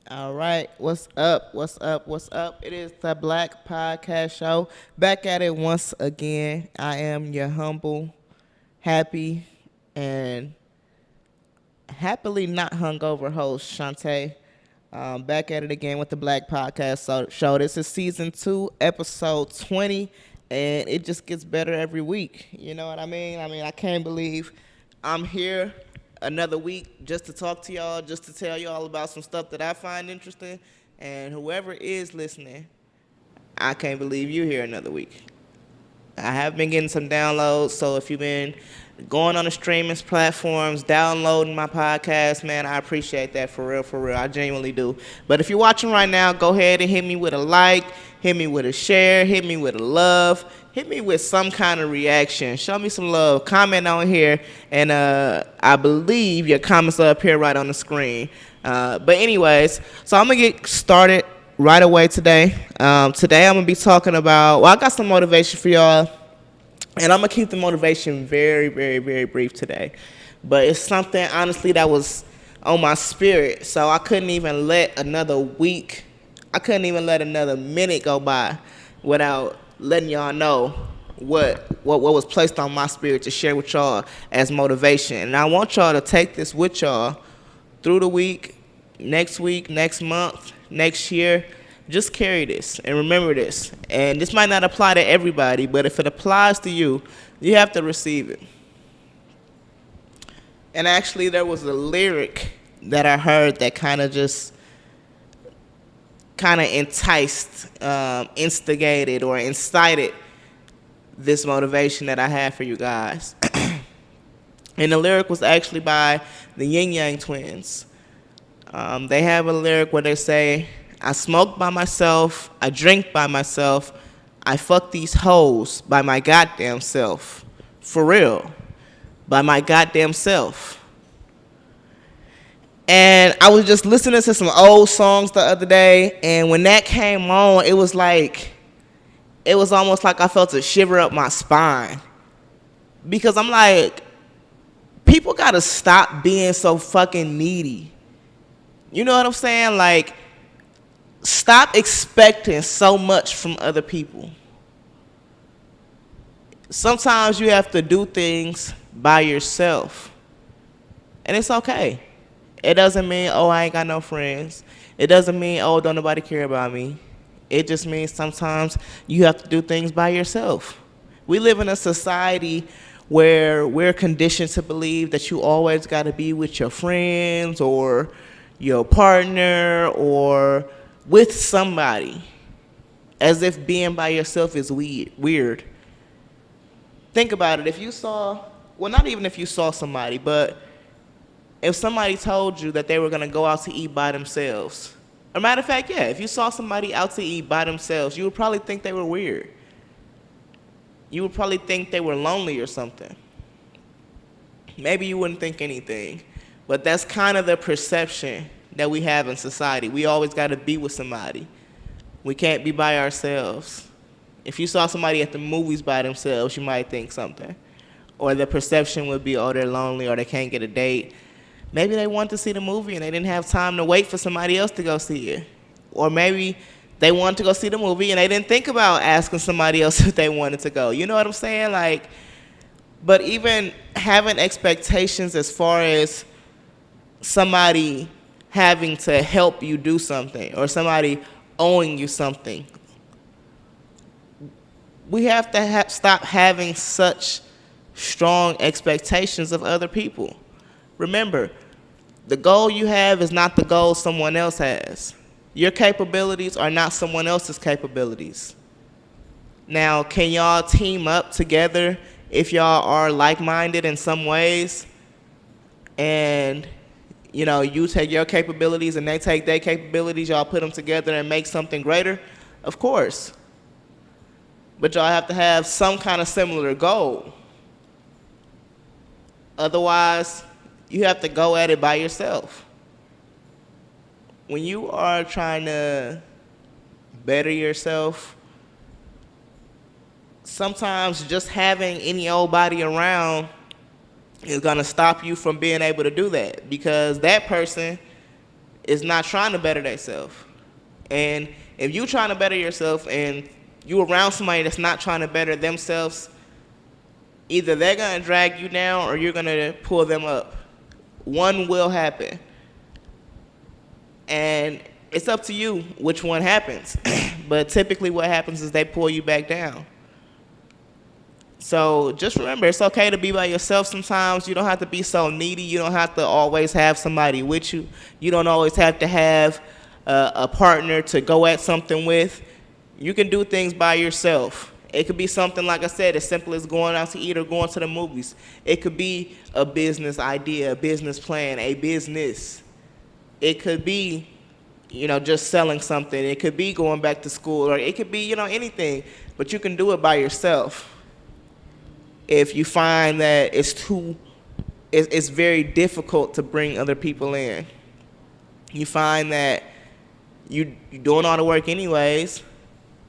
All right, what's up? What's up? What's up? It is the Black Podcast Show. Back at it once again. I am your humble, happy, and happily not hungover host, Shantae. Back at it again with the Black Show. This is season 2, episode 20, and it just gets better every week. You know what I mean? I can't believe I'm here another week just to talk to y'all, just to tell y'all about some stuff that I find interesting. And whoever is listening, I can't believe you're here another week. I have been getting some downloads, so if you've been going on the streaming platforms, downloading my podcast, man, I appreciate that for real, for real. I genuinely do. But if you're watching right now, go ahead and hit me with a like, hit me with a share, hit me with a love, hit me with some kind of reaction. Show me some love. Comment on here, and I believe your comments are up here right on the screen. But anyways, so I'm going to get started right away today. Today I'm going to be talking about, well, I got some motivation for y'all. And I'm going to keep the motivation very, very, very brief today. But it's something, honestly, that was on my spirit. So I couldn't even let another week, I couldn't even let another minute go by without letting y'all know what was placed on my spirit to share with y'all as motivation. And I want y'all to take this with y'all through the week, next month, next year. Just carry this and remember this. And this might not apply to everybody, but if it applies to you, you have to receive it. And actually, there was a lyric that I heard that kind of enticed, instigated, or incited this motivation that I have for you guys. And the lyric was actually by the Yin Yang Twins. They have a lyric where they say, I smoke by myself, I drink by myself, I fuck these hoes by my goddamn self. For real. By my goddamn self. And I was just listening to some old songs the other day, and when that came on, it was almost like I felt a shiver up my spine. Because I'm like, people gotta stop being so fucking needy. You know what I'm saying? Like, stop expecting so much from other people. Sometimes you have to do things by yourself. And it's okay. It doesn't mean, oh, I ain't got no friends. It doesn't mean, oh, don't nobody care about me. It just means sometimes you have to do things by yourself. We live in a society where we're conditioned to believe that you always got to be with your friends or your partner or with somebody, as if being by yourself is weird. Think about it. If you saw, well, not even if you saw somebody, but if somebody told you that they were going to go out to eat by themselves, as a matter of fact, yeah, if you saw somebody out to eat by themselves, you would probably think they were weird. You would probably think they were lonely or something. Maybe you wouldn't think anything, but that's kind of the perception that we have in society. We always got to be with somebody. We can't be by ourselves. If you saw somebody at the movies by themselves, you might think something. Or the perception would be, oh, they're lonely or they can't get a date. Maybe they want to see the movie and they didn't have time to wait for somebody else to go see it. Or maybe they wanted to go see the movie and they didn't think about asking somebody else if they wanted to go. You know what I'm saying? Like, but even having expectations as far as somebody having to help you do something or somebody owing you something. We have to stop having such strong expectations of other people. Remember, the goal you have is not the goal someone else has. Your capabilities are not someone else's capabilities. Now, can y'all team up together if y'all are like-minded in some ways? And you know, you take your capabilities and they take their capabilities, y'all put them together and make something greater? Of course. But y'all have to have some kind of similar goal. Otherwise, you have to go at it by yourself. When you are trying to better yourself, sometimes just having any old body around is going to stop you from being able to do that, because that person is not trying to better themselves. And if you trying to better yourself and you around somebody that's not trying to better themselves, either they're gonna drag you down or you're gonna pull them up. One will happen. And it's up to you which one happens. But typically what happens is they pull you back down. So just remember, it's okay to be by yourself sometimes. You don't have to be so needy. You don't have to always have somebody with you. You don't always have to have a partner to go at something with. You can do things by yourself. It could be something, like I said, as simple as going out to eat or going to the movies. It could be a business idea, a business plan, a business. It could be, just selling something. It could be going back to school, or it could be, anything. But you can do it by yourself. If you find that it's very difficult to bring other people in. You find that you're doing all the work anyways.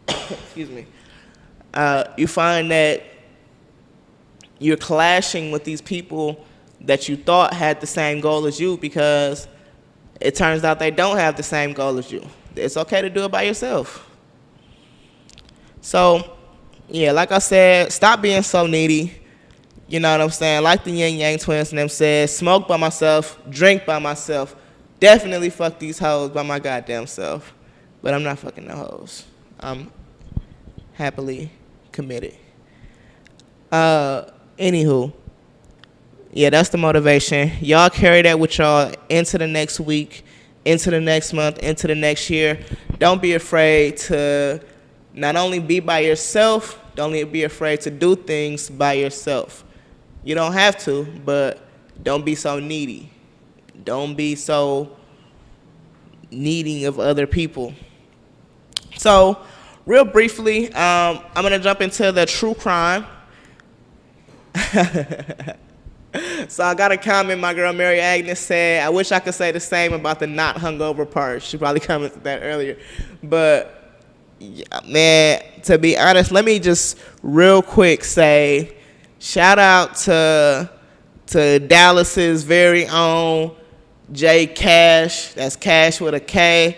Excuse me. You find that you're clashing with these people that you thought had the same goal as you, because it turns out they don't have the same goal as you. It's okay to do it by yourself. So, yeah, like I said, stop being so needy. You know what I'm saying? Like the Yin Yang twins and them said, smoke by myself, drink by myself, definitely fuck these hoes by my goddamn self. But I'm not fucking no hoes. I'm happily committed. Anywho, yeah, that's the motivation. Y'all carry that with y'all into the next week, into the next month, into the next year. Don't be afraid to not only be by yourself, don't be afraid to do things by yourself. You don't have to, but don't be so needy. Don't be so needing of other people. So, real briefly, I'm going to jump into the true crime. So I got a comment my girl Mary Agnes said, I wish I could say the same about the not hungover part. She probably commented that earlier. But, yeah, man, to be honest, let me just real quick say, shout out to Dallas's very own J Cash. That's Cash with a K.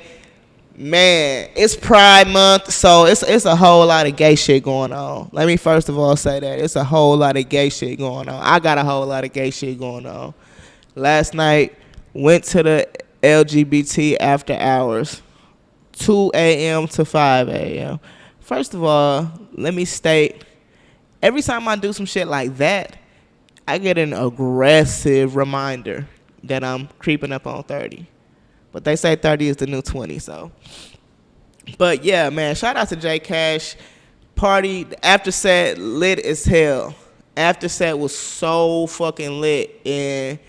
Man, it's Pride Month, so it's a whole lot of gay shit going on. Let me first of all say that. It's a whole lot of gay shit going on. I got a whole lot of gay shit going on. Last night, went to the LGBT after hours, 2 a.m. to 5 a.m. First of all, let me state, every time I do some shit like that, I get an aggressive reminder that I'm creeping up on 30. But they say 30 is the new 20, so. But, yeah, man, shout out to J Cash. Party, after set, lit as hell. After set was so fucking lit, and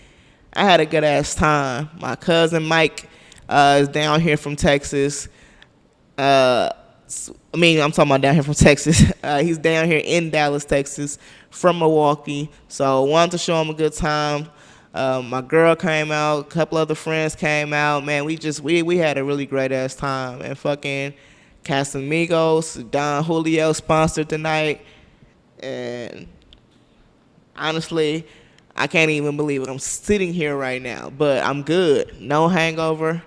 I had a good-ass time. My cousin Mike is down here from Texas. I'm talking about down here from Texas. He's down here in Dallas, Texas, from Milwaukee. So wanted to show him a good time. My girl came out, a couple other friends came out. Man, we had a really great ass time. And fucking Casamigos, Don Julio sponsored tonight. And honestly, I can't even believe it. I'm sitting here right now, but I'm good. No hangover.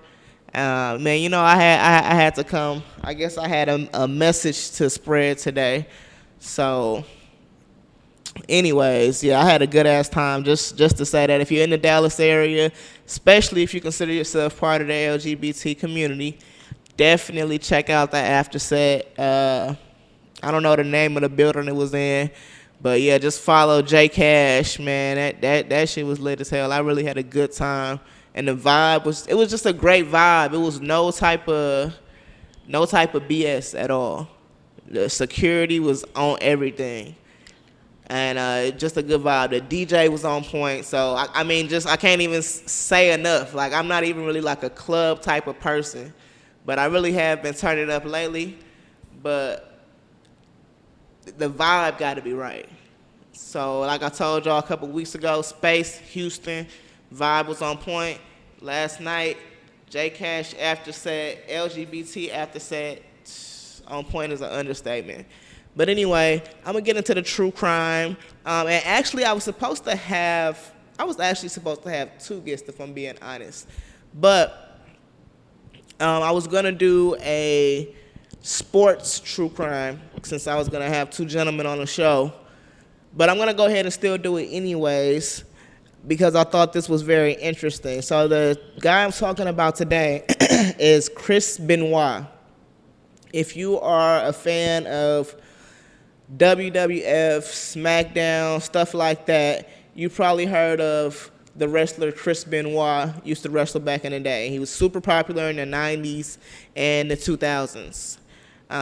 Man, I had to come. I guess I had a message to spread today. So, anyways, yeah, I had a good ass time. Just to say that if you're in the Dallas area, especially if you consider yourself part of the LGBT community, definitely check out the after set. I don't know the name of the building it was in, but yeah, just follow J Cash, man. That shit was lit as hell. I really had a good time. And the vibe was just a great vibe. It was no type of BS at all. The security was on everything. And just a good vibe. The DJ was on point. So, I can't even say enough. Like, I'm not even really like a club type of person. But I really have been turning up lately. But the vibe got to be right. So, like I told y'all a couple weeks ago, Space, Houston, vibe was on point. Last night, J Cash after set, LGBT after set, on point is an understatement. But anyway, I'm gonna get into the true crime. And actually, I was actually supposed to have 2 guests, if I'm being honest. But I was gonna do a sports true crime since I was gonna have two gentlemen on the show, but I'm gonna go ahead and still do it anyways because I thought this was very interesting. So the guy I'm talking about today is Chris Benoit. If you are a fan of WWF, SmackDown, stuff like that, you probably heard of the wrestler Chris Benoit. Used to wrestle back in the day. He was super popular in the 90s and the 2000s.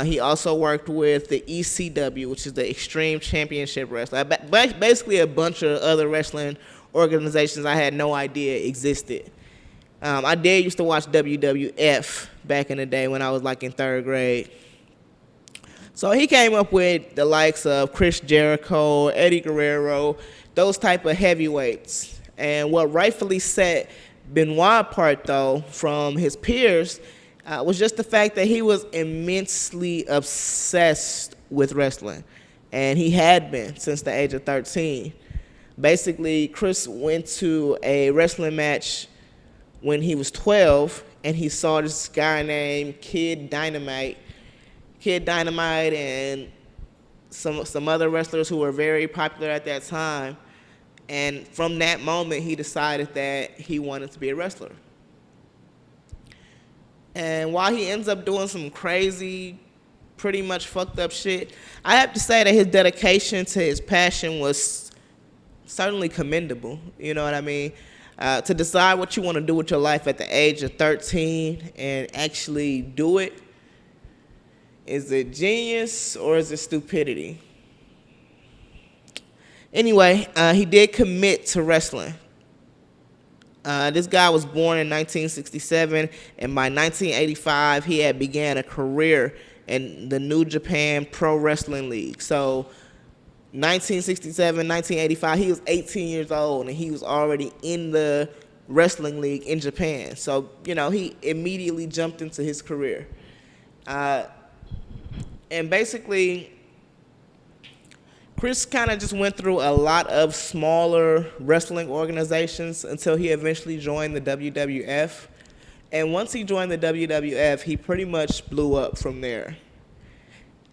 He also worked with the ECW, which is the Extreme Championship Wrestling. Basically a bunch of other wrestling organizations I had no idea existed. I did used to watch WWF back in the day when I was like in third grade. So he came up with the likes of Chris Jericho, Eddie Guerrero, those type of heavyweights. And what rightfully set Benoit apart, though, from his peers was just the fact that he was immensely obsessed with wrestling. And he had been since the age of 13. Basically, Chris went to a wrestling match when he was 12, and he saw this guy named Kid Dynamite and some other wrestlers who were very popular at that time. And from that moment, he decided that he wanted to be a wrestler. And while he ends up doing some crazy, pretty much fucked up shit, I have to say that his dedication to his passion was certainly commendable. You know what I mean? To decide what you want to do with your life at the age of 13 and actually do it, is it genius or is it stupidity? Anyway, he did commit to wrestling. This guy was born in 1967, and by 1985, he had began a career in the New Japan Pro Wrestling League. So 1967, 1985, he was 18 years old, and he was already in the wrestling league in Japan. So, you know, he immediately jumped into his career. And basically, Chris kind of just went through a lot of smaller wrestling organizations until he eventually joined the WWF. And once he joined the WWF, he pretty much blew up from there.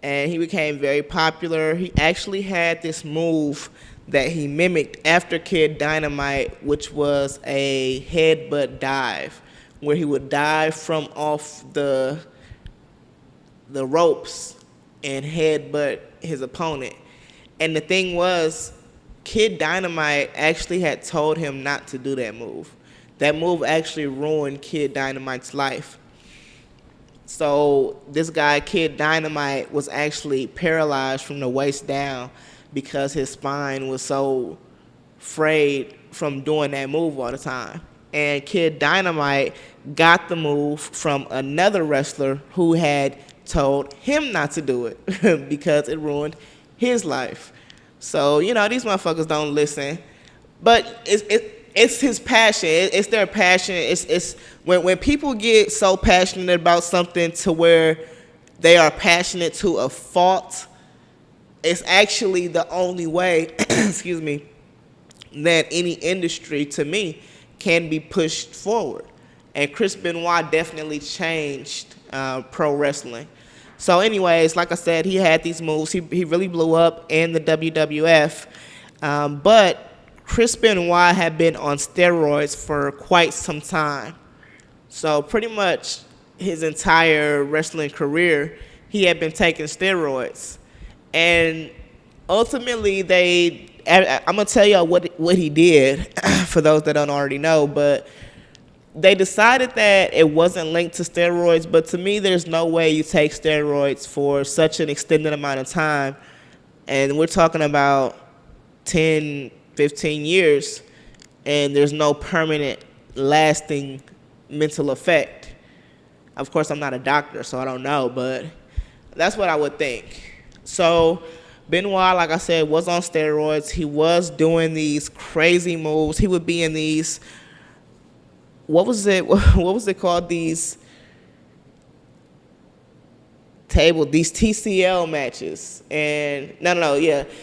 And he became very popular. He actually had this move that he mimicked after Kid Dynamite, which was a headbutt dive, where he would dive from off the ropes and headbutt his opponent. And the thing was, Kid Dynamite actually had told him not to do that move. That move actually ruined Kid Dynamite's life. So this guy, Kid Dynamite, was actually paralyzed from the waist down because his spine was so frayed from doing that move all the time. And Kid Dynamite got the move from another wrestler who had told him not to do it because it ruined his life. So, you know, these motherfuckers don't listen. But it's his passion. It's their passion. It's when people get so passionate about something to where they are passionate to a fault, it's actually the only way, excuse me, that any industry, to me, can be pushed forward. And Chris Benoit definitely changed pro wrestling. So anyways, like I said, he had these moves. He really blew up in the WWF. But Chris Benoit had been on steroids for quite some time. So pretty much his entire wrestling career, he had been taking steroids. And ultimately, I'm going to tell y'all what he did, for those that don't already know, but they decided that it wasn't linked to steroids, but to me, there's no way you take steroids for such an extended amount of time. And we're talking about 10, 15 years, and there's no permanent, lasting mental effect. Of course, I'm not a doctor, so I don't know, but that's what I would think. So Benoit, like I said, was on steroids. He was doing these crazy moves. He would be in these, what was it called? These TCL matches. And TLC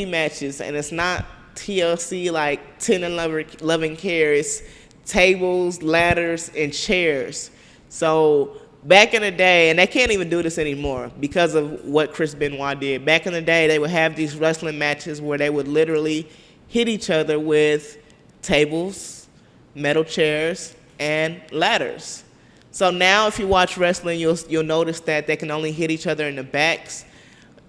matches. And it's not TLC like 10 and 11 care. It's tables, ladders, and chairs. So back in the day, and they can't even do this anymore because of what Chris Benoit did. Back in the day, they would have these wrestling matches where they would literally hit each other with tables, metal chairs, and ladders. So now if you watch wrestling, you'll notice that they can only hit each other in the backs.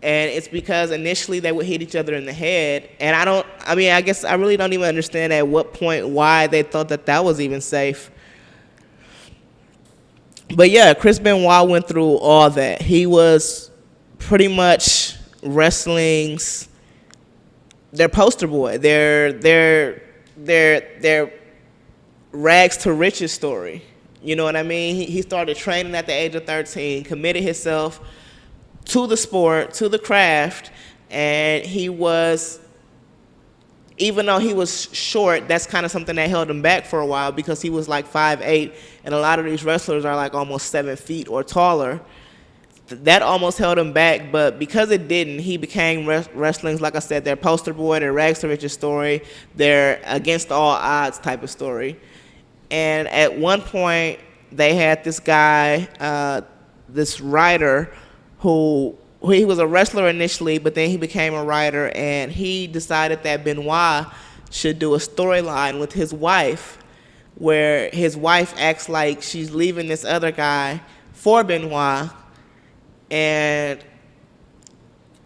And it's because initially they would hit each other in the head. And I guess I really don't even understand at what point why they thought that that was even safe. But yeah, Chris Benoit went through all that. He was pretty much wrestling's their poster boy, their rags to riches story. You know what I mean? He started training at the age of 13, committed himself to the sport, to the craft, and he was, even though he was short, that's kind of something that held him back for a while because he was like 5'8", and a lot of these wrestlers are like almost 7 feet or taller. That almost held him back, but because it didn't, he became wrestling's, like I said, their poster boy, their rags to riches story, their against all odds type of story. And at one point, they had this guy, this writer, who he was a wrestler initially, but then he became a writer, and he decided that Benoit should do a storyline with his wife, where his wife acts like she's leaving this other guy for Benoit, and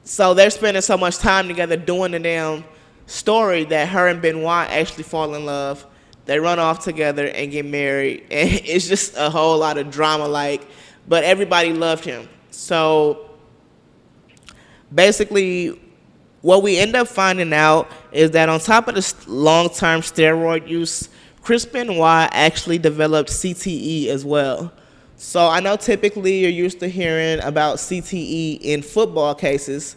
so they're spending so much time together doing the damn story that her and Benoit actually fall in love. They run off together and get married, and it's just a whole lot of drama, but everybody loved him. So basically, what we end up finding out is that on top of the long-term steroid use, Chris Benoit actually developed CTE as well. So I know typically you're used to hearing about CTE in football cases,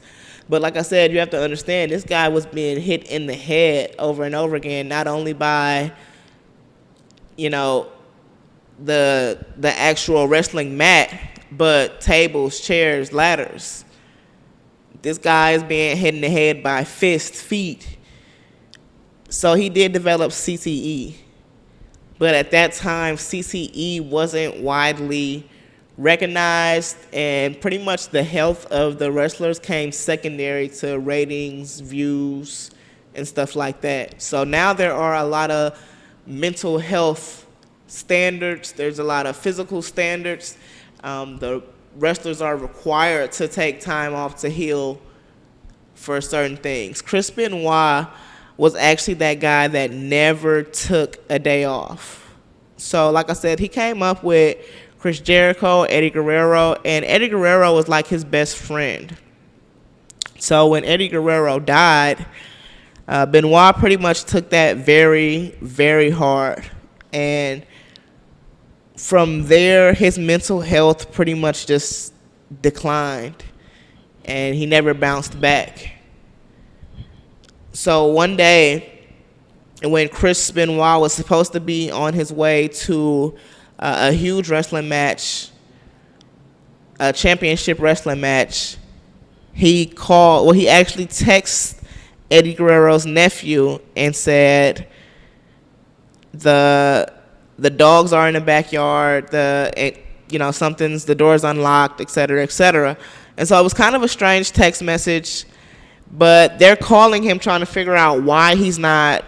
but like I said, you have to understand this guy was being hit in the head over and over again, not only by, the actual wrestling mat, but tables, chairs, ladders. This guy is being hit in the head by fists, feet. So he did develop CTE. But at that time, CTE wasn't widely recognized, and pretty much the health of the wrestlers came secondary to ratings, views, and stuff like that. So now there are a lot of mental health standards. There's a lot of physical standards. The wrestlers are required to take time off to heal for certain things. Chris Benoit was actually that guy that never took a day off. So like I said, he came up with Chris Jericho, Eddie Guerrero, and Eddie Guerrero was like his best friend. So when Eddie Guerrero died, Benoit pretty much took that very, very hard. And from there, his mental health pretty much just declined, and he never bounced back. So one day, when Chris Benoit was supposed to be on his way to a huge wrestling match, a championship wrestling match, he actually texted Eddie Guerrero's nephew and said, the dogs are in the backyard, the door's unlocked, et cetera, et cetera. And so it was kind of a strange text message, but they're calling him trying to figure out why he's not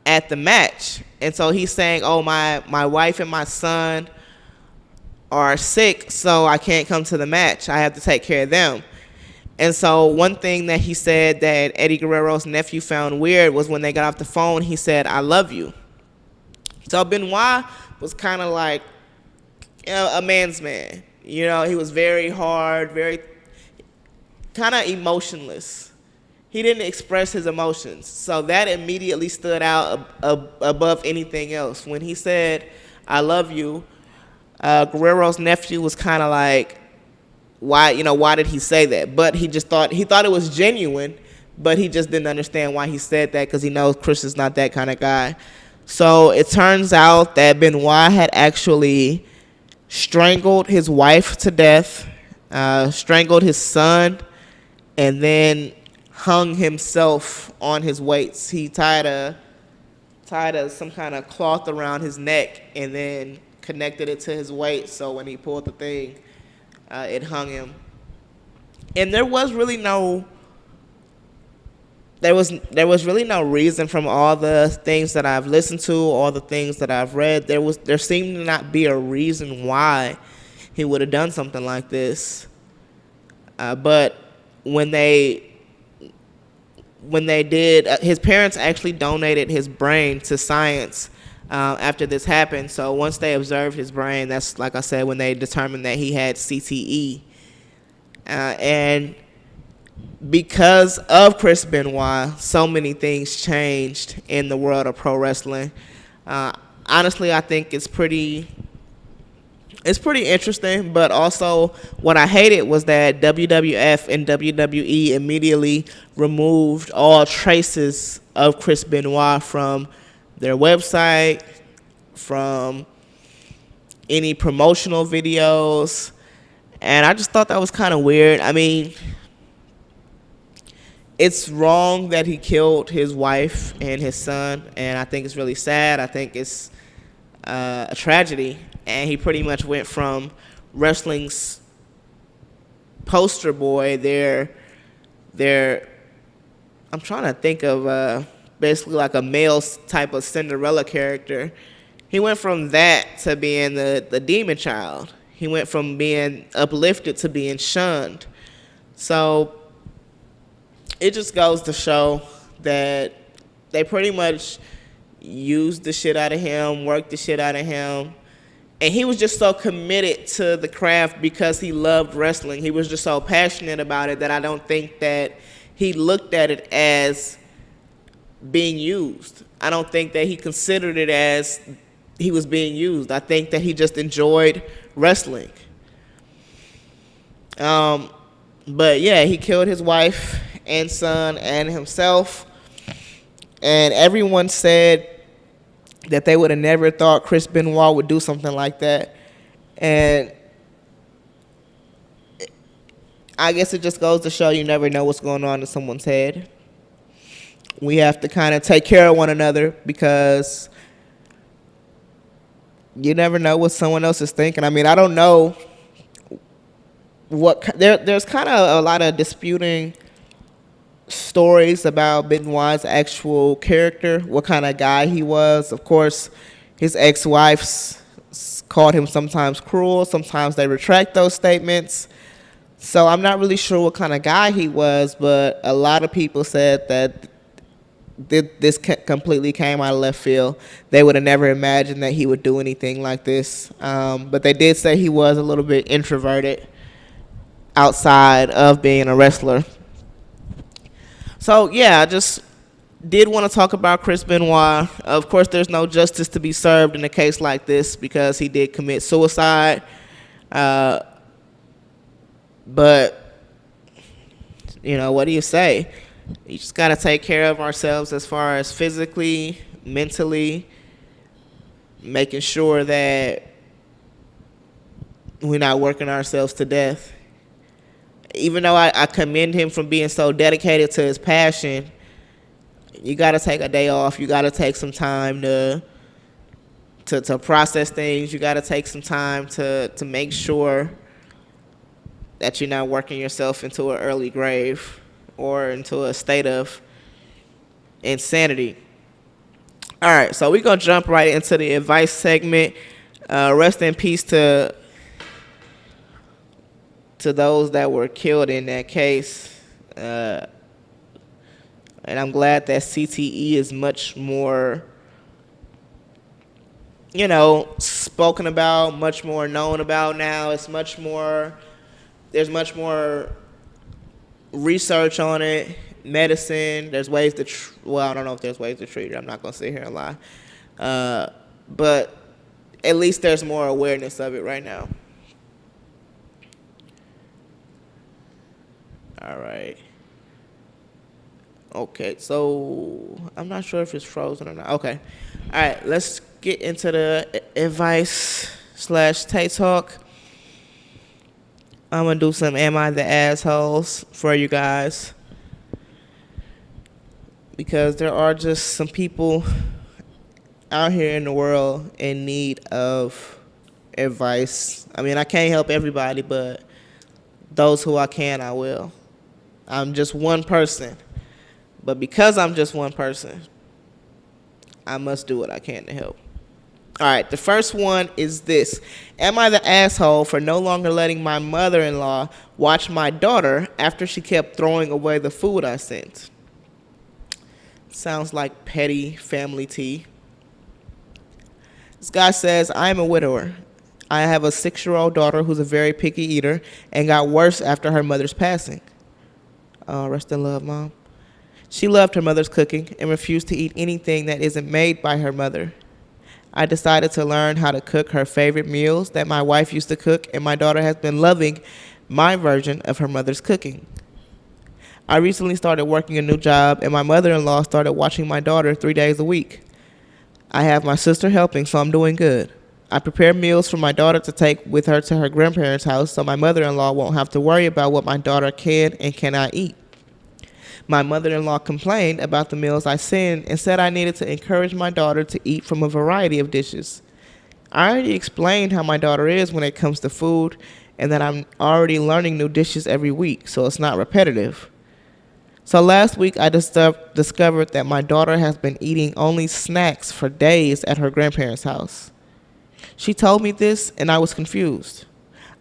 at the match. And so he's saying, oh, my wife and my son are sick, so I can't come to the match. I have to take care of them. And so one thing that he said that Eddie Guerrero's nephew found weird was when they got off the phone, he said, I love you. So Benoit was kind of like a man's man. He was very hard, very kind of emotionless. He didn't express his emotions. So that immediately stood out above anything else. When he said, I love you, Guerrero's nephew was kind of like, why did he say that? But he thought it was genuine, but he just didn't understand why he said that because he knows Chris is not that kind of guy. So it turns out that Benoit had actually strangled his wife to death, strangled his son, and then hung himself on his weights. He tied tied some kind of cloth around his neck and then connected it to his waist. So when he pulled the thing, it hung him. And there was really no reason from all the things that I've listened to, all the things that I've read. There seemed to not be a reason why he would have done something like this. But when they did, his parents actually donated his brain to science after this happened. So once they observed his brain, that's, like I said, when they determined that he had CTE. And because of Chris Benoit, so many things changed in the world of pro wrestling. Honestly, I think it's pretty interesting, but also what I hated was that WWF and WWE immediately removed all traces of Chris Benoit from their website, from any promotional videos, and I just thought that was kind of weird. I mean, it's wrong that he killed his wife and his son, and I think it's really sad. I think it's a tragedy. And he pretty much went from wrestling's poster boy, I'm trying to think of basically like a male type of Cinderella character. He went from that to being the demon child. He went from being uplifted to being shunned. So it just goes to show that they pretty much used the shit out of him, worked the shit out of him. And he was just so committed to the craft because he loved wrestling. He was just so passionate about it that I don't think that he looked at it as being used. I don't think that he considered it as he was being used. I think that he just enjoyed wrestling. But yeah, he killed his wife and son and himself. And everyone said that they would have never thought Chris Benoit would do something like that. And I guess it just goes to show you never know what's going on in someone's head. We have to kind of take care of one another because you never know what someone else is thinking. I mean, I don't know there's kind of a lot of disputing stories about Benoit's actual character, what kind of guy he was. Of course, his ex-wives called him sometimes cruel. Sometimes they retract those statements. So I'm not really sure what kind of guy he was, but a lot of people said that this completely came out of left field. They would have never imagined that he would do anything like this. But they did say he was a little bit introverted outside of being a wrestler. So, yeah, I just did want to talk about Chris Benoit. Of course, there's no justice to be served in a case like this because he did commit suicide. But, you know, what do you say? You just got to take care of ourselves as far as physically, mentally, making sure that we're not working ourselves to death. Even though I commend him for being so dedicated to his passion, you got to take a day off. You got to take some time to process things. You got to take some time to make sure that you're not working yourself into an early grave or into a state of insanity. All right, so we're going to jump right into the advice segment. Rest in peace to those that were killed in that case. And I'm glad that CTE is much more, spoken about, much more known about now. There's much more research on it, medicine. There's ways to, I don't know if there's ways to treat it. I'm not going to sit here and lie. But at least there's more awareness of it right now. All right. Okay, so I'm not sure if it's frozen or not. Okay. All right, let's get into the advice/Tay Talk. I'm going to do some Am I the Assholes for you guys. Because there are just some people out here in the world in need of advice. I mean, I can't help everybody, but those who I can, I will. I'm just one person. But because I'm just one person, I must do what I can to help. All right, the first one is this. Am I the asshole for no longer letting my mother-in-law watch my daughter after she kept throwing away the food I sent? Sounds like petty family tea. This guy says, I am a widower. I have a 6-year-old daughter who's a very picky eater and got worse after her mother's passing. Rest in love, Mom. She loved her mother's cooking and refused to eat anything that isn't made by her mother. I decided to learn how to cook her favorite meals that my wife used to cook, and my daughter has been loving my version of her mother's cooking. I recently started working a new job, and my mother-in-law started watching my daughter 3 days a week. I have my sister helping, so I'm doing good. I prepare meals for my daughter to take with her to her grandparents' house so my mother-in-law won't have to worry about what my daughter can and cannot eat. My mother-in-law complained about the meals I send and said I needed to encourage my daughter to eat from a variety of dishes. I already explained how my daughter is when it comes to food and that I'm already learning new dishes every week, so it's not repetitive. So last week I discovered that my daughter has been eating only snacks for days at her grandparents' house. She told me this and I was confused.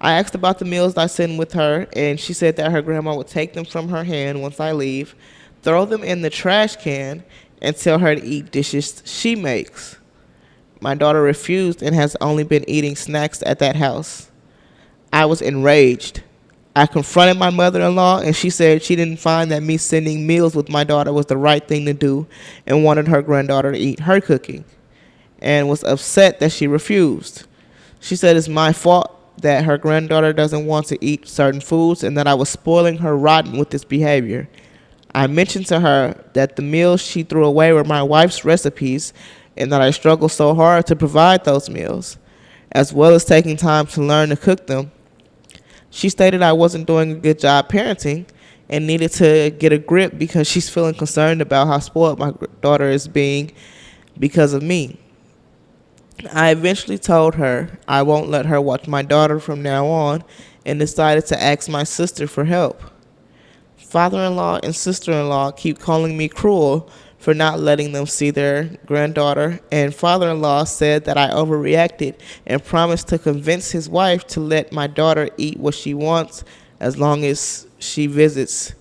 I asked about the meals I send with her, and she said that her grandma would take them from her hand once I leave, throw them in the trash can, and tell her to eat dishes she makes. My daughter refused and has only been eating snacks at that house. I was enraged. I confronted my mother-in-law, and she said she didn't find that me sending meals with my daughter was the right thing to do and wanted her granddaughter to eat her cooking, and was upset that she refused. She said it's my fault that her granddaughter doesn't want to eat certain foods and that I was spoiling her rotten with this behavior. I mentioned to her that the meals she threw away were my wife's recipes and that I struggled so hard to provide those meals, as well as taking time to learn to cook them. She stated I wasn't doing a good job parenting and needed to get a grip because she's feeling concerned about how spoiled my daughter is being because of me. I eventually told her I won't let her watch my daughter from now on and decided to ask my sister for help. Father-in-law and sister-in-law keep calling me cruel for not letting them see their granddaughter, and father-in-law said that I overreacted and promised to convince his wife to let my daughter eat what she wants as long as she visits.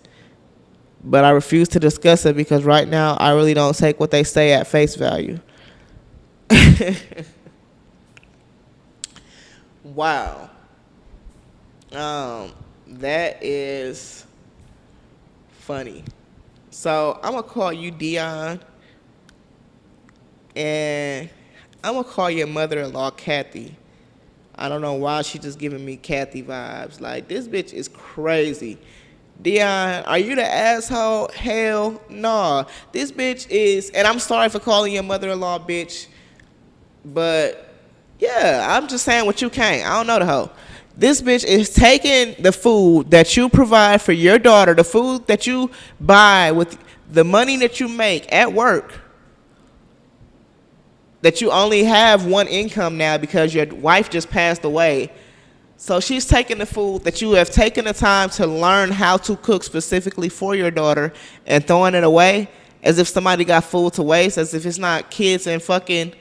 But I refuse to discuss it because right now I really don't take what they say at face value. Wow. That is funny. So I'm gonna call you Dion, and I'm gonna call your mother-in-law Kathy. I don't know why she just giving me Kathy vibes. Like, this bitch is crazy. Dion, are you the asshole? Hell no. This bitch is, and I'm sorry for calling your mother-in-law bitch, but yeah, I'm just saying what you can't. I don't know the hoe. This bitch is taking the food that you provide for your daughter, the food that you buy with the money that you make at work, that you only have one income now because your wife just passed away. So she's taking the food that you have taken the time to learn how to cook specifically for your daughter and throwing it away as if somebody got food to waste, as if it's not kids and fucking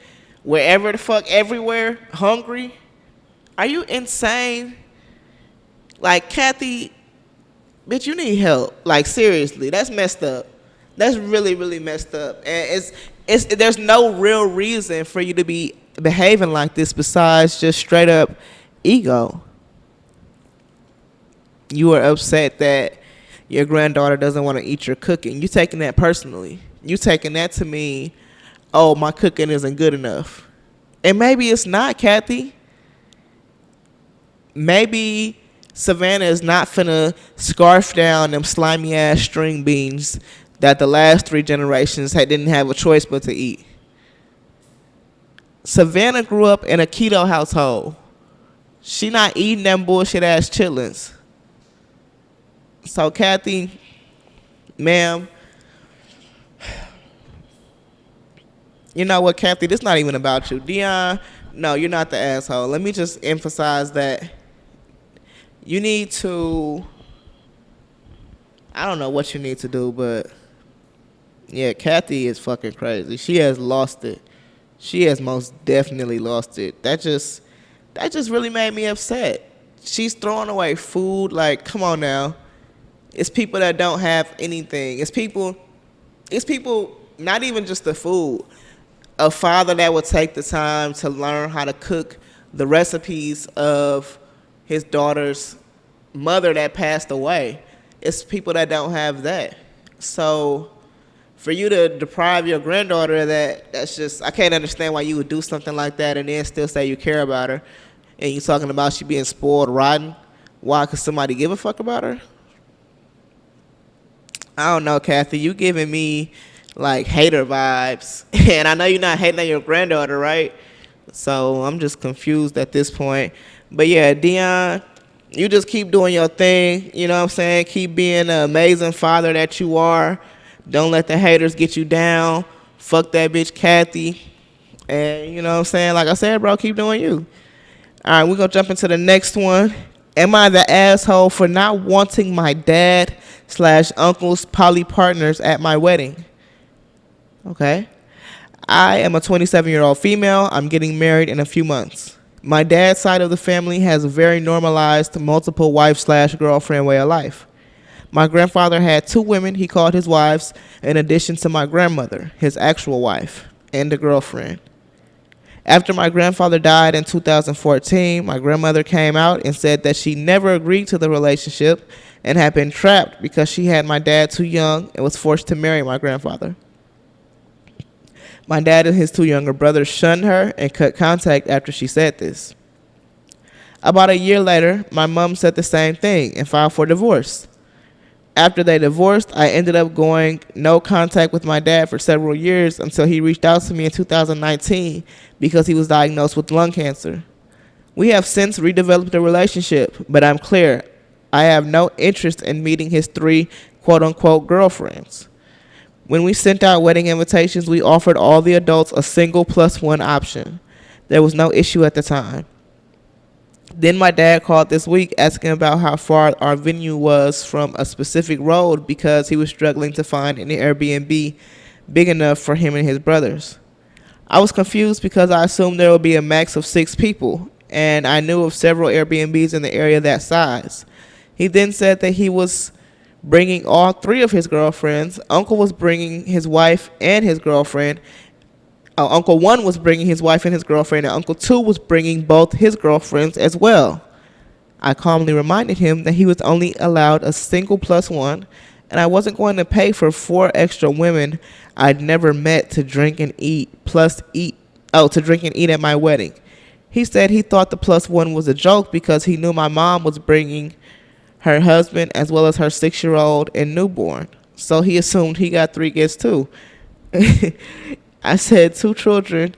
wherever the fuck, everywhere, hungry. Are you insane? Like, Kathy, bitch, you need help. Like, seriously, that's messed up. That's really, really messed up. And there's no real reason for you to be behaving like this besides just straight up ego. You are upset that your granddaughter doesn't want to eat your cooking. You taking that personally. You taking that to mean, oh, my cooking isn't good enough. And maybe it's not, Kathy. Maybe Savannah is not finna scarf down them slimy ass string beans that the last 3 generations didn't have a choice but to eat. Savannah grew up in a keto household. She not eating them bullshit ass chitlins. So, Kathy, ma'am, You know what, Kathy? This not even about you. Dion, no, you're not the asshole. Let me just emphasize that you need to, I don't know what you need to do, but yeah, Kathy is fucking crazy. She has lost it. She has most definitely lost it. That just really made me upset. She's throwing away food. Like, come on now. It's people that don't have anything. It's people, not even just the food. A father that would take the time to learn how to cook the recipes of his daughter's mother that passed away. It's people that don't have that. So for you to deprive your granddaughter of that, that's just, I can't understand why you would do something like that and then still say you care about her. And you talking about she being spoiled rotten. Why? Because somebody give a fuck about her? I don't know, Kathy. You giving me like hater vibes. And I know you're not hating on your granddaughter, right? So I'm just confused at this point. But yeah, Dion, you just keep doing your thing. You know what I'm saying? Keep being the amazing father that you are. Don't let the haters get you down. Fuck that bitch Kathy. And you know what I'm saying? Like I said, bro, keep doing you. All right, we're going to jump into the next one. Am I the asshole for not wanting my dad/uncle's poly partners at my wedding? Okay. I am a 27-year-old female. I'm getting married in a few months. My dad's side of the family has a very normalized multiple wife/girlfriend way of life. My grandfather had 2 women he called his wives, in addition to my grandmother, his actual wife, and a girlfriend. After my grandfather died in 2014, my grandmother came out and said that she never agreed to the relationship and had been trapped because she had my dad too young and was forced to marry my grandfather. My dad and his 2 younger brothers shunned her and cut contact after she said this. About a year later, my mom said the same thing and filed for divorce. After they divorced, I ended up going no contact with my dad for several years until he reached out to me in 2019 because he was diagnosed with lung cancer. We have since redeveloped the relationship, but I'm clear, I have no interest in meeting his 3 quote-unquote girlfriends. When we sent out wedding invitations, we offered all the adults a single +1 option. There was no issue at the time. Then my dad called this week asking about how far our venue was from a specific road because he was struggling to find an Airbnb big enough for him and his brothers. I was confused because I assumed there would be a max of 6 people, and I knew of several Airbnbs in the area that size. He then said that he was bringing all 3 of his girlfriends. Uncle was bringing his wife and his girlfriend. Uncle 1 was bringing his wife and his girlfriend, and Uncle 2 was bringing both his girlfriends as well. I calmly reminded him that he was only allowed a single +1, and I wasn't going to pay for 4 extra women I'd never met to drink and eat at my wedding. He said he thought the +1 was a joke because he knew my mom was bringing her husband as well as her 6-year-old and newborn. So he assumed he got 3 guests too. I said 2 children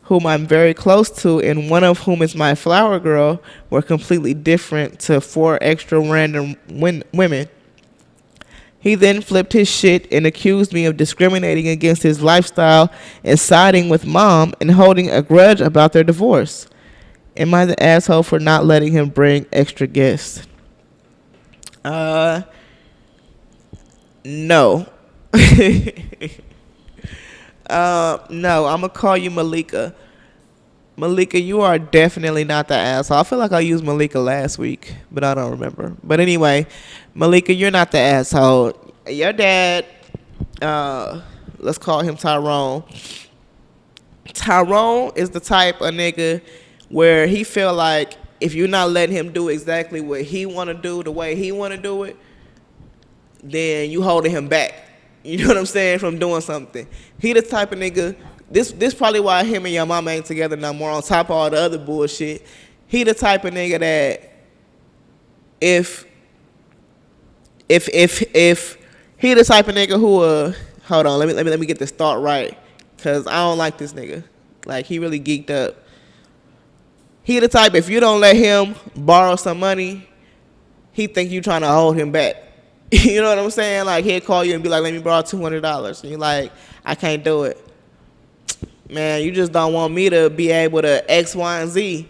whom I'm very close to and one of whom is my flower girl were completely different to 4 extra random women. He then flipped his shit and accused me of discriminating against his lifestyle and siding with mom and holding a grudge about their divorce. Am I the asshole for not letting him bring extra guests? No. No, I'm going to call you Malika. Malika, you are definitely not the asshole. I feel like I used Malika last week, but I don't remember. But anyway, Malika, you're not the asshole. Your dad, let's call him Tyrone. Tyrone is the type of nigga where he feel like if you're not letting him do exactly what he want to do the way he want to do it, then you holding him back. You know what I'm saying? From doing something. He the type of nigga. This probably why him and your mama ain't together no more. On top of all the other bullshit, he the type of nigga that if he the type of nigga who hold on, let me get this thought right, cause I don't like this nigga. Like he really geeked up. He the type if you don't let him borrow some money, he think you trying to hold him back. You know what I'm saying? Like he'll call you and be like, "Let me borrow $200," and you're like, "I can't do it." man, you just don't want me to be able to X, Y, and Z.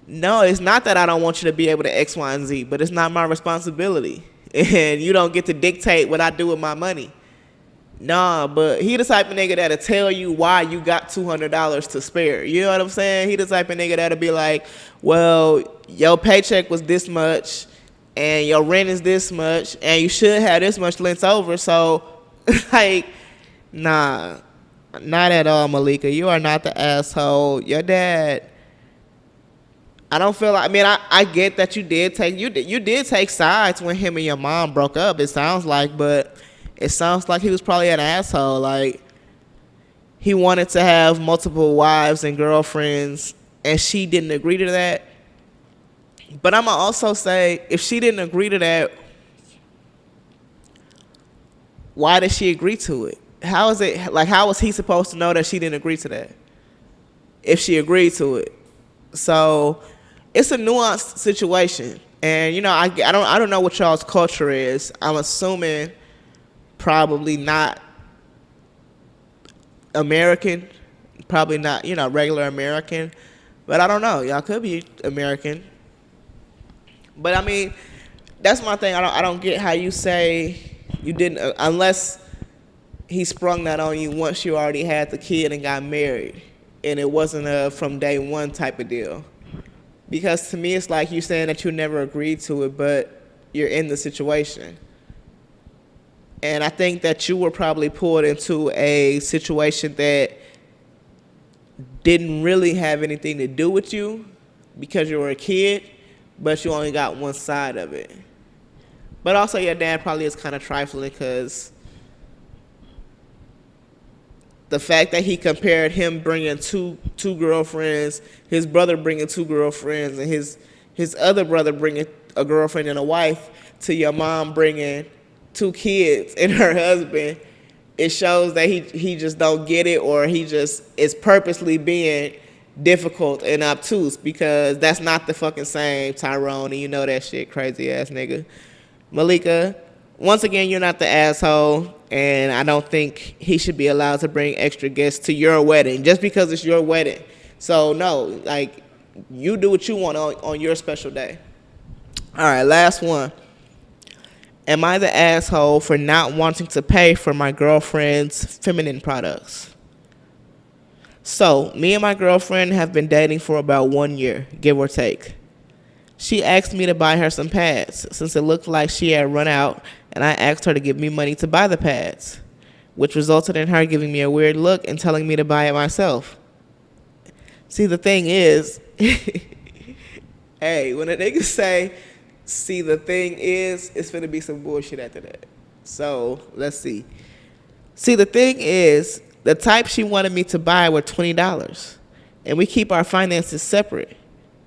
No, it's not that I don't want you to be able to X, Y, and Z, but it's not my responsibility. And you don't get to dictate what I do with my money. Nah, but he the type of nigga that'll tell you why you got $200 to spare. You know what I'm saying? He the type of nigga that'll be like, well, your paycheck was this much, and your rent is this much, and you should have this much left over. So, like, nah, not at all, Malika. You are not the asshole. Your dad. I don't feel like. I mean, I get that you did take sides when him and your mom broke up. It sounds like, but it sounds like he was probably an asshole. Like, he wanted to have multiple wives and girlfriends, and she didn't agree to that. But I'm going to also say, if she didn't agree to that, why did she agree to it? How was he supposed to know that she didn't agree to that if she agreed to it? So it's a nuanced situation. And, you know, I don't know what y'all's culture is. I'm assuming probably not American, probably not, you know, regular American. But I don't know. Y'all could be American. But, I mean, that's my thing. I don't get how you say you didn't, unless he sprung that on you once you already had the kid and got married. And it wasn't a from day one type of deal. Because to me, it's like you saying that you never agreed to it, but you're in the situation. And I think that you were probably pulled into a situation that didn't really have anything to do with you because you were a kid, but you only got one side of it. But also your dad probably is kind of trifling because the fact that he compared him bringing two girlfriends, his brother bringing two girlfriends, and his other brother bringing a girlfriend and a wife, to your mom bringing two kids and her husband, it shows that he just don't get it, or he just is purposely being difficult and obtuse, because that's not the fucking same, Tyrone, and you know that shit, crazy ass nigga. Malika, once again, you're not the asshole, and I don't think he should be allowed to bring extra guests to your wedding just because it's your wedding. So, no, like, you do what you want on your special day. All right, last one. Am I the asshole for not wanting to pay for my girlfriend's feminine products? So, me and my girlfriend have been dating for about 1 year, give or take. She asked me to buy her some pads since it looked like she had run out, and I asked her to give me money to buy the pads, which resulted in her giving me a weird look and telling me to buy it myself. See, the thing is, hey, when a nigga say, see, the thing is, it's finna be some bullshit after that. So, let's see. See, the thing is, the type she wanted me to buy were $20, and we keep our finances separate.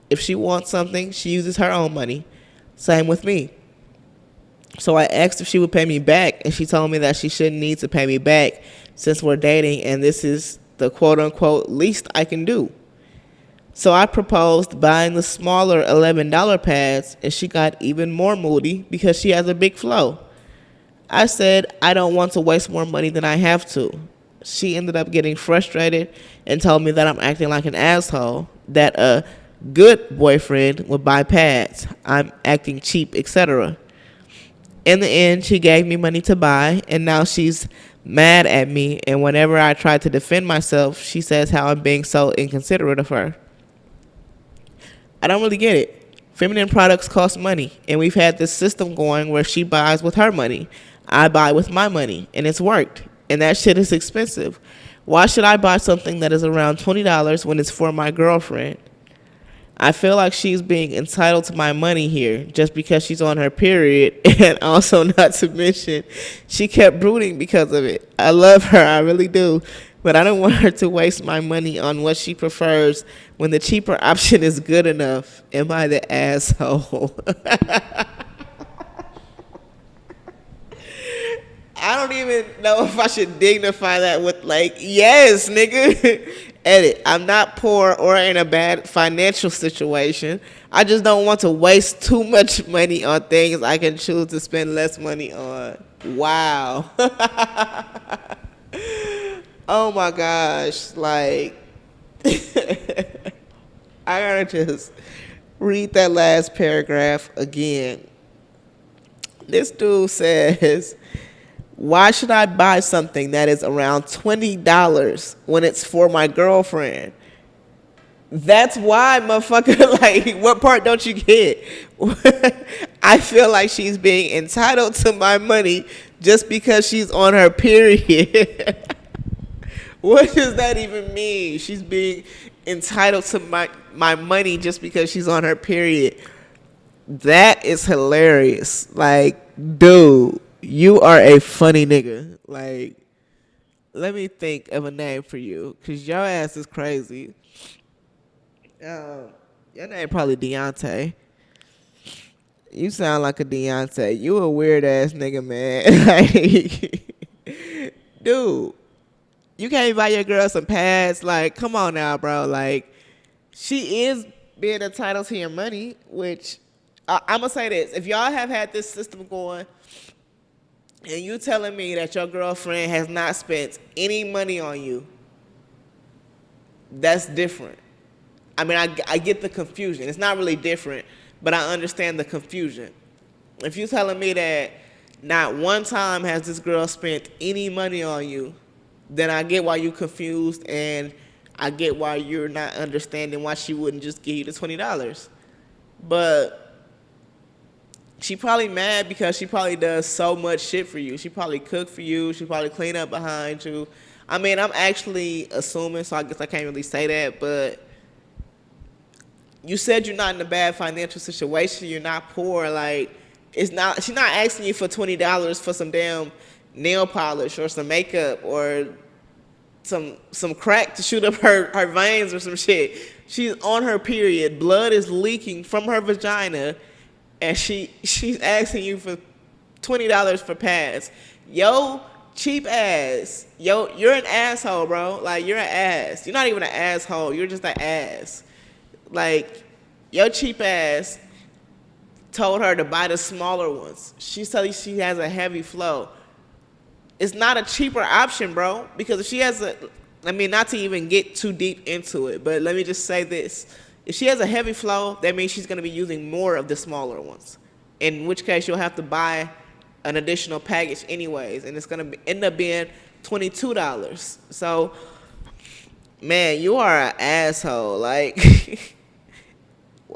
If she wants something, she uses her own money. Same with me. So I asked if she would pay me back, and she told me that she shouldn't need to pay me back since we're dating, and this is the quote-unquote least I can do. So I proposed buying the smaller $11 pads, and she got even more moody because she has a big flow. I said I don't want to waste more money than I have to. She ended up getting frustrated and told me that I'm acting like an asshole, that a good boyfriend would buy pads, I'm acting cheap, etc. In the end, she gave me money to buy, and now she's mad at me, and whenever I try to defend myself, she says how I'm being so inconsiderate of her. I don't really get it. Feminine products cost money, and we've had this system going where she buys with her money, I buy with my money, and it's worked, and that shit is expensive. Why should I buy something that is around $20 when it's for my girlfriend? I feel like she's being entitled to my money here just because she's on her period, and also not to mention she kept brooding because of it. I love her, I really do, but I don't want her to waste my money on what she prefers when the cheaper option is good enough. Am I the asshole? I don't even know if I should dignify that with, like, yes, nigga. Edit. I'm not poor or in a bad financial situation. I just don't want to waste too much money on things I can choose to spend less money on. Wow. Oh my gosh, like I gotta just read that last paragraph again. This dude says, why should I buy something that is around $20 when it's for my girlfriend? That's why, motherfucker. Like, what part don't you get? I feel like she's being entitled to my money just because she's on her period. What does that even mean? She's being entitled to my money just because she's on her period. That is hilarious. Like, dude, you are a funny nigga. Like, let me think of a name for you, because your ass is crazy. Your name probably Deontay. You sound like a Deontay. You a weird ass nigga, man. Like, dude, you can't buy your girl some pads. Like, come on now, bro. Like, she is being entitled to your money, which I'm going to say this. If y'all have had this system going and you telling me that your girlfriend has not spent any money on you, that's different. I mean, I get the confusion. It's not really different, but I understand the confusion. If you're telling me that not one time has this girl spent any money on you, then I get why you're confused, and I get why you're not understanding why she wouldn't just give you the $20. But she probably mad because she probably does so much shit for you. She probably cook for you. She probably clean up behind you. I mean, I'm actually assuming, so I guess I can't really say that, but you said you're not in a bad financial situation. You're not poor. Like, she's not asking you for $20 for some damn nail polish or some makeup or some crack to shoot up her veins or some shit. She's on her period. Blood is leaking from her vagina, and she's asking you for $20 for pads. Yo, cheap ass. Yo, you're an asshole, bro. Like, you're an ass. You're not even an asshole. You're just an ass. Like, your cheap ass told her to buy the smaller ones. She's telling you she has a heavy flow. It's not a cheaper option, bro, because if she has not to even get too deep into it, but let me just say this. If she has a heavy flow, that means she's going to be using more of the smaller ones, in which case you'll have to buy an additional package anyways, and it's going to end up being $22. So, man, you are an asshole. Like,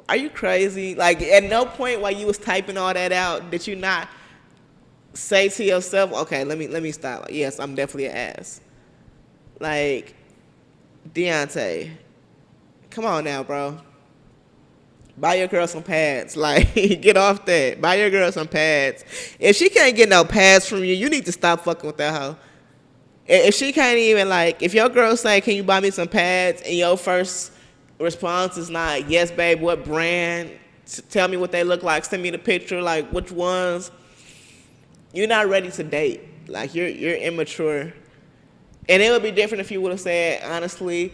are you crazy? Like, at no point while you was typing all that out did you not say to yourself, okay, let me stop. Yes, I'm definitely an ass. Like, Deontay, come on now, bro. Buy your girl some pads. Like, get off that. Buy your girl some pads. If she can't get no pads from you, you need to stop fucking with that hoe. If she can't even, like, if your girl say, can you buy me some pads, and your first response is not, yes, babe, what brand? Tell me what they look like. Send me the picture, like, which ones? You're not ready to date. Like, you're immature. And it would be different if you would have said, honestly,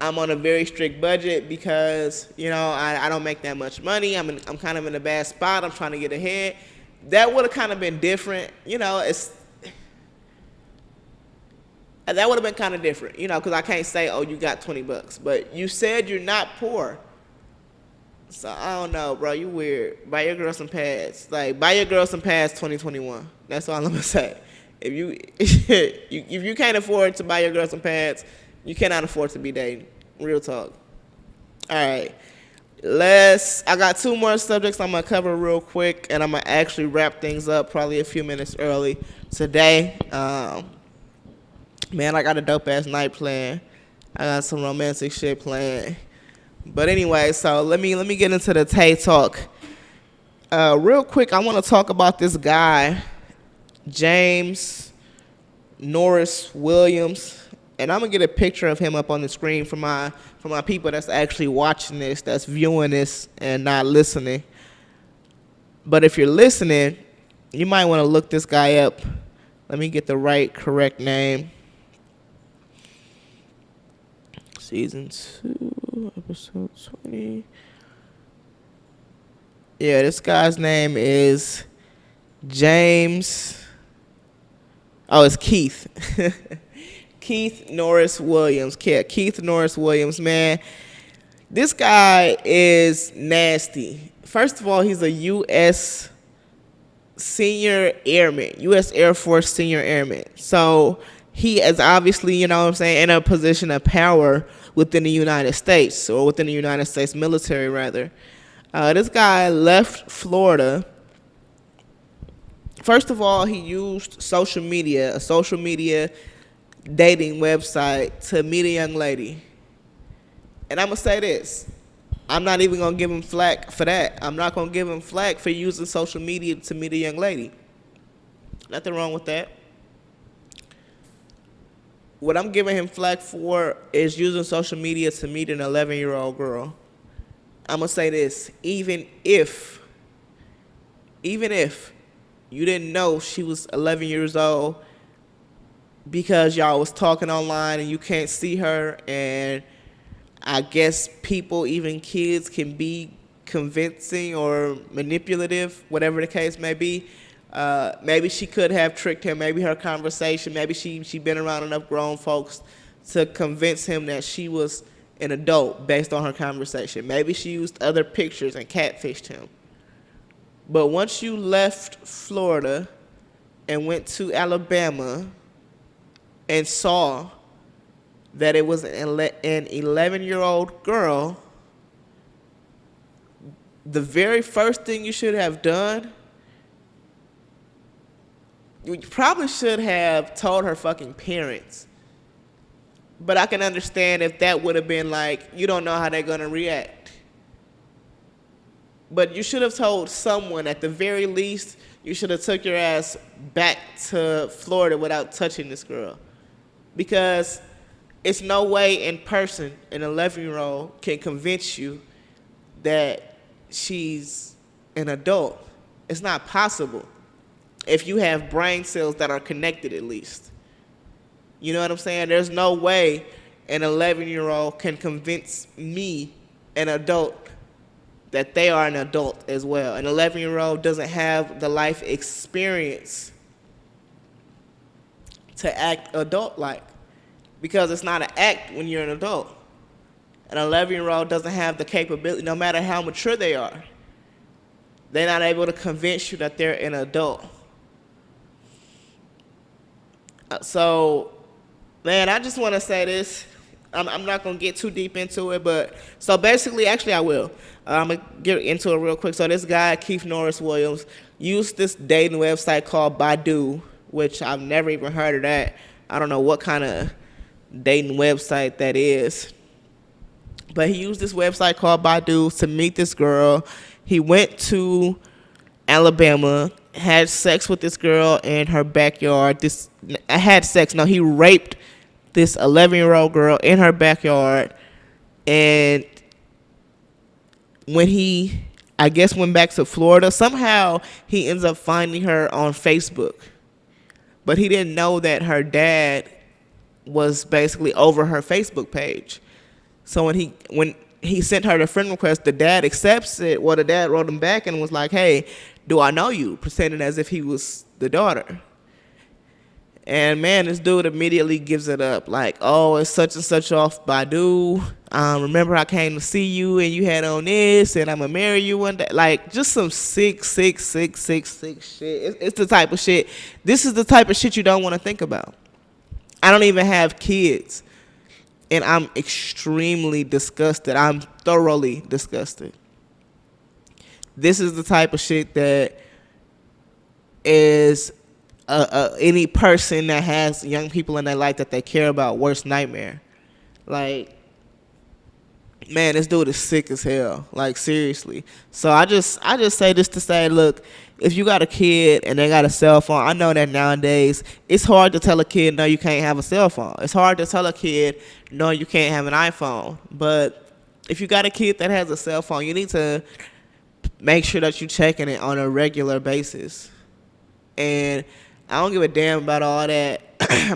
I'm on a very strict budget because, you know, I don't make that much money. I'm kind of in a bad spot. I'm trying to get ahead. That would have kind of been different. You know, that would have been kind of different, you know, because I can't say, oh, you got $20. But you said you're not poor. So, I don't know, bro. You weird. Buy your girl some pads. Like, buy your girl some pads 2021. That's all I'm going to say. If you can't afford to buy your girl some pads, you cannot afford to be dating. Real talk. All right. I got two more subjects I'm going to cover real quick, and I'm going to actually wrap things up probably a few minutes early today. Man, I got a dope-ass night planned. I got some romantic shit planned. But anyway, so let me get into the Tay Talk. Real quick, I want to talk about this guy, James Norris Williams. And I'm going to get a picture of him up on the screen for my people that's actually watching this, that's viewing this and not listening. But if you're listening, you might want to look this guy up. Let me get the correct name. Season 2, episode 20. Yeah, this guy's name is James. Oh, it's Keith. Keith Norris Williams. Keith Norris Williams, man. This guy is nasty. First of all, he's a U.S. senior airman, U.S. Air Force senior airman. So he is obviously, you know what I'm saying, in a position of power within the United States, or within the United States military, rather. This guy left Florida. First of all, he used social media, a social media dating website, to meet a young lady. And I'm going to say this. I'm not even going to give him flack for that. I'm not going to give him flack for using social media to meet a young lady. Nothing wrong with that. What I'm giving him flack for is using social media to meet an 11-year-old girl. I'm going to say this. Even if you didn't know she was 11 years old because y'all was talking online and you can't see her, and I guess people, even kids, can be convincing or manipulative, whatever the case may be. Maybe she could have tricked him. Maybe her conversation, maybe she been around enough grown folks to convince him that she was an adult based on her conversation. Maybe she used other pictures and catfished him. But once you left Florida and went to Alabama and saw that it was an 11-year-old girl, the very first thing you should have done, you probably should have told her fucking parents. But I can understand if that would have been like, you don't know how they're going to react. But you should have told someone. At the very least, you should have took your ass back to Florida without touching this girl. Because it's no way in person an 11-year-old can convince you that she's an adult. It's not possible if you have brain cells that are connected at least. You know what I'm saying? There's no way an 11-year-old can convince me, an adult, that they are an adult as well. An 11-year-old doesn't have the life experience to act adult-like, because it's not an act when you're an adult. An 11-year-old doesn't have the capability, no matter how mature they are. They're not able to convince you that they're an adult. So, man, I just want to say this. I'm not going to get too deep into it, but so basically, actually I will. I'm going to get into it real quick. So this guy, Keith Norris Williams, used this dating website called Badoo, which I've never even heard of that. I don't know what kind of dating website that is. But he used this website called Badoo to meet this girl. He went to Alabama, had sex with this girl in her backyard. He raped this 11-year-old girl in her backyard. And when he, I guess, went back to Florida, somehow he ends up finding her on Facebook. But he didn't know that her dad was basically over her Facebook page. So when he sent her the friend request, the dad accepts it. Well, the dad wrote him back and was like, "Hey, do I know you?" Pretending as if he was the daughter. And man, this dude immediately gives it up. Like, "Oh, it's such and such off Badoo. Remember I came to see you and you had on this, and I'm gonna marry you one day." Like, just some sick shit. It's the type of shit. This is the type of shit you don't want to think about. I don't even have kids, and I'm extremely disgusted. I'm thoroughly disgusted. This is the type of shit that is any person that has young people in their life that they care about worst nightmare. Like, man, this dude is sick as hell. Like, seriously. So I just say this to say, look, if you got a kid and they got a cell phone, I know that nowadays it's hard to tell a kid, no, you can't have a cell phone. It's hard to tell a kid, no, you can't have an iPhone. But if you got a kid that has a cell phone, you need to make sure that you're checking it on a regular basis. And I don't give a damn about all that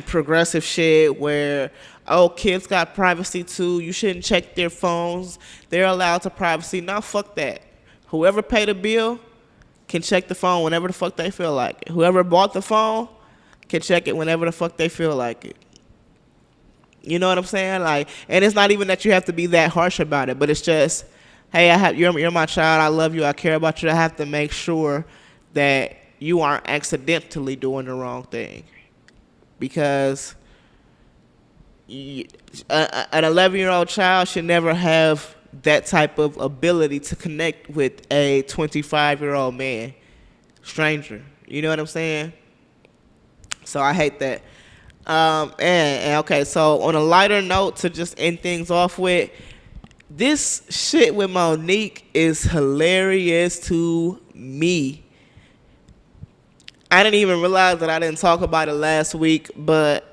progressive shit where, oh, kids got privacy too. You shouldn't check their phones. They're allowed to privacy. No, fuck that. Whoever paid a bill can check the phone whenever the fuck they feel like it. Whoever bought the phone can check it whenever the fuck they feel like it. You know what I'm saying? Like, and it's not even that you have to be that harsh about it, but it's just, hey, you're my child. I love you. I care about you. I have to make sure that you aren't accidentally doing the wrong thing, because an 11-year-old child should never have that type of ability to connect with a 25-year-old man, stranger. You know what I'm saying? So I hate that. And okay, so on a lighter note, to just end things off with, this shit with Monique is hilarious to me. I didn't even realize that I didn't talk about it last week, but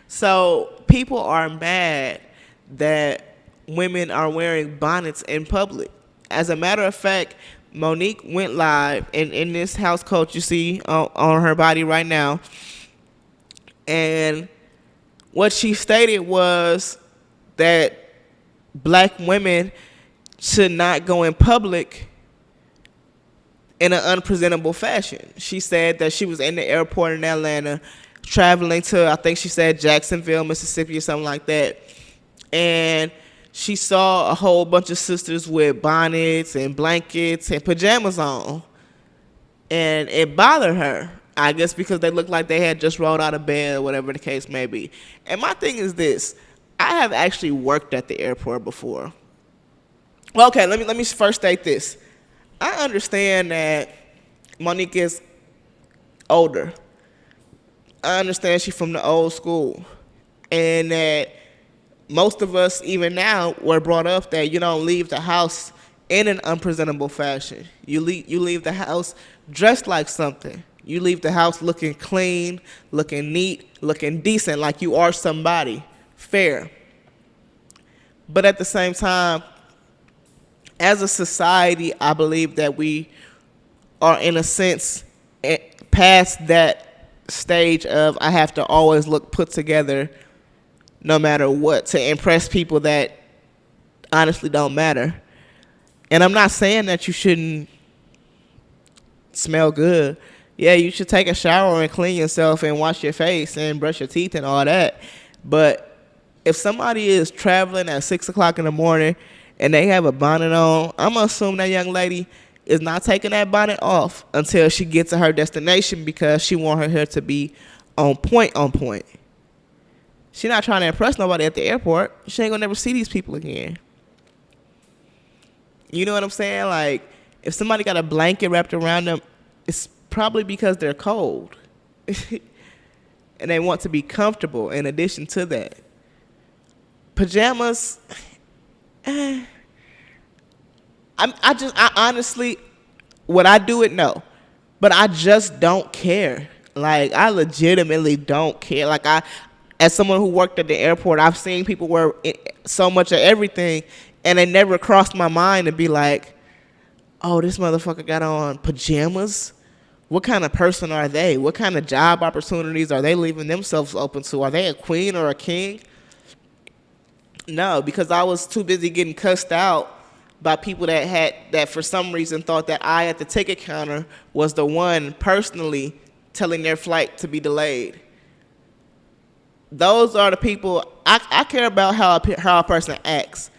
so people are mad that women are wearing bonnets in public. As a matter of fact, Monique went live in this house coat you see on her body right now. And what she stated was that black women should not go in public in an unpresentable fashion. She said that she was in the airport in Atlanta, traveling to, I think she said Jacksonville, Mississippi, or something like that. And she saw a whole bunch of sisters with bonnets and blankets and pajamas on. And it bothered her, I guess, because they looked like they had just rolled out of bed or whatever the case may be. And my thing is this. I have actually worked at the airport before. Well, okay, let me first state this. I understand that Monique is older. I understand she's from the old school. And that most of us, even now, were brought up that you don't leave the house in an unpresentable fashion. You leave the house dressed like something. You leave the house looking clean, looking neat, looking decent, like you are somebody. Fair. But at the same time, as a society, I believe that we are, in a sense, past that stage of I have to always look put together no matter what to impress people that honestly don't matter. And I'm not saying that you shouldn't smell good. Yeah, you should take a shower and clean yourself and wash your face and brush your teeth and all that. But if somebody is traveling at 6 o'clock in the morning and they have a bonnet on, I'm going to assume that young lady is not taking that bonnet off until she gets to her destination, because she want her hair to be on point. She's not trying to impress nobody at the airport. She ain't going to never see these people again. You know what I'm saying? Like, if somebody got a blanket wrapped around them, it's probably because they're cold. And they want to be comfortable in addition to that. Pajamas, I honestly, would I do it? No. But I just don't care. Like, I legitimately don't care. Like, as someone who worked at the airport, I've seen people wear so much of everything, and it never crossed my mind to be like, oh, this motherfucker got on pajamas? What kind of person are they? What kind of job opportunities are they leaving themselves open to? Are they a queen or a king? No, because I was too busy getting cussed out by people that for some reason thought that I at the ticket counter was the one personally telling their flight to be delayed. Those are the people I care about, how a person acts.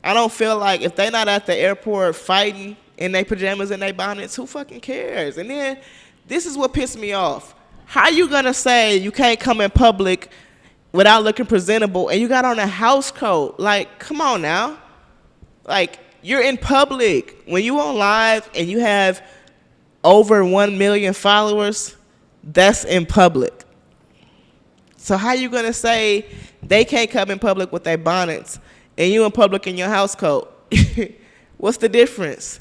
I don't feel like if they're not at the airport fighting in their pajamas and their bonnets, who fucking cares? And then this is what pissed me off. How you gonna say you can't come in public without looking presentable and you got on a house coat? Like, come on now. Like, you're in public. When you on live and you have over 1 million followers, that's in public. So how you gonna say they can't come in public with their bonnets and you in public in your house coat? What's the difference?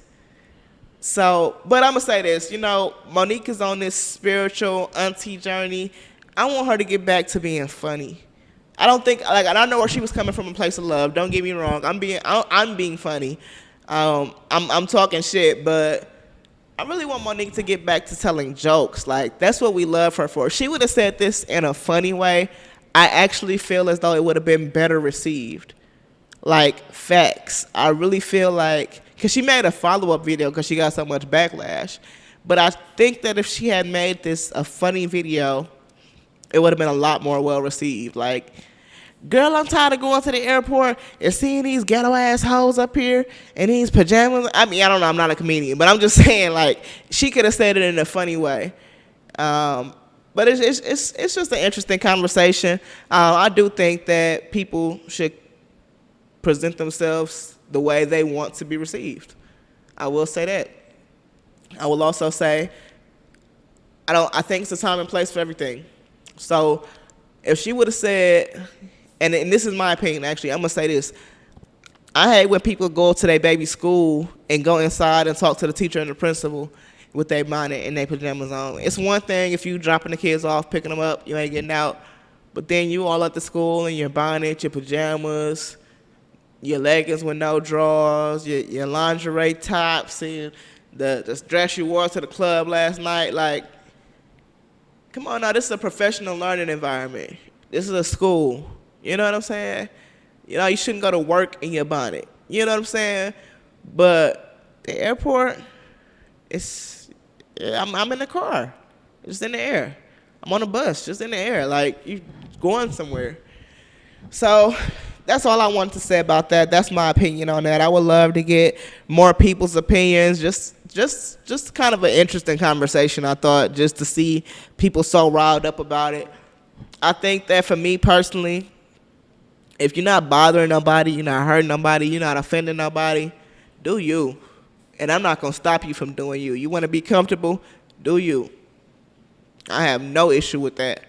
So, but I'm gonna say this, Monique is on this spiritual auntie journey. I want her to get back to being funny. I don't think, like, I don't know where she was coming from, a place of love. Don't get me wrong. I'm being funny. I'm talking shit, but I really want Monique to get back to telling jokes. Like, that's what we love her for. If she would have said this in a funny way, I actually feel as though it would have been better received. Like, facts. I really feel like, because she made a follow-up video because she got so much backlash. But I think that if she had made this a funny video it would have been a lot more well received. Like, girl, I'm tired of going to the airport and seeing these ghetto ass hoes up here in these pajamas. I mean, I don't know, I'm not a comedian, but I'm just saying, like, she could have said it in a funny way. Um, but it's just an interesting conversation. I do think that people should present themselves the way they want to be received. I will say that. I will also say I think it's a time and place for everything. So if she would have said, and this is my opinion actually, I'm gonna say this. I hate when people go to their baby school and go inside and talk to the teacher and the principal with their bonnet and their pajamas on. It's one thing if you dropping the kids off, picking them up, you ain't getting out. But then you all at the school in your bonnet, your pajamas, your leggings with no drawers, your lingerie tops, and the dress you wore to the club last night. Like, come on now, this is a professional learning environment. This is a school. You know what I'm saying? You know, you shouldn't go to work in your bonnet. You know what I'm saying? But the airport, I'm in the car, just in the air. I'm on a bus, just in the air, like you going somewhere. So that's all I wanted to say about that. That's my opinion on that. I would love to get more people's opinions. Just kind of an interesting conversation. I thought just to see people so riled up about it. I think that for me personally, if you're not bothering nobody, you're not hurting nobody, you're not offending nobody, do you. And I'm not gonna stop you from doing you. You want to be comfortable, do you. I have no issue with that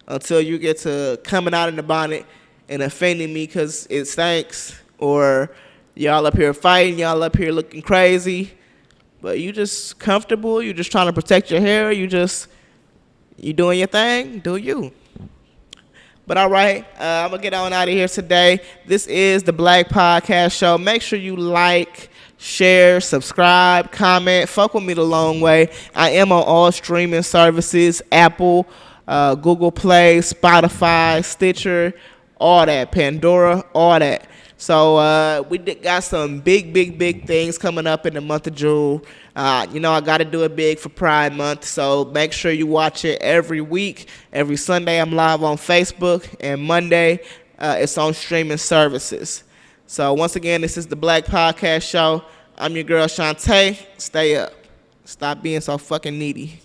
until you get to coming out in the bonnet and offending me because it stinks, or y'all up here fighting, y'all up here looking crazy, but you just comfortable, you just trying to protect your hair, you doing your thing, do you. But all right, I'm going to get on out of here today. This is the Black Podcast Show. Make sure you like, share, subscribe, comment. Fuck with me the long way. I am on all streaming services, Apple, Google Play, Spotify, Stitcher, all that, Pandora, all that. So we got some big things coming up in the month of June. I got to do it big for Pride Month, so make sure you watch it every week. Every Sunday, I'm live on Facebook, and Monday, it's on streaming services. So once again, this is the Black Podcast Show. I'm your girl, Auchante. Stay up. Stop being so fucking needy.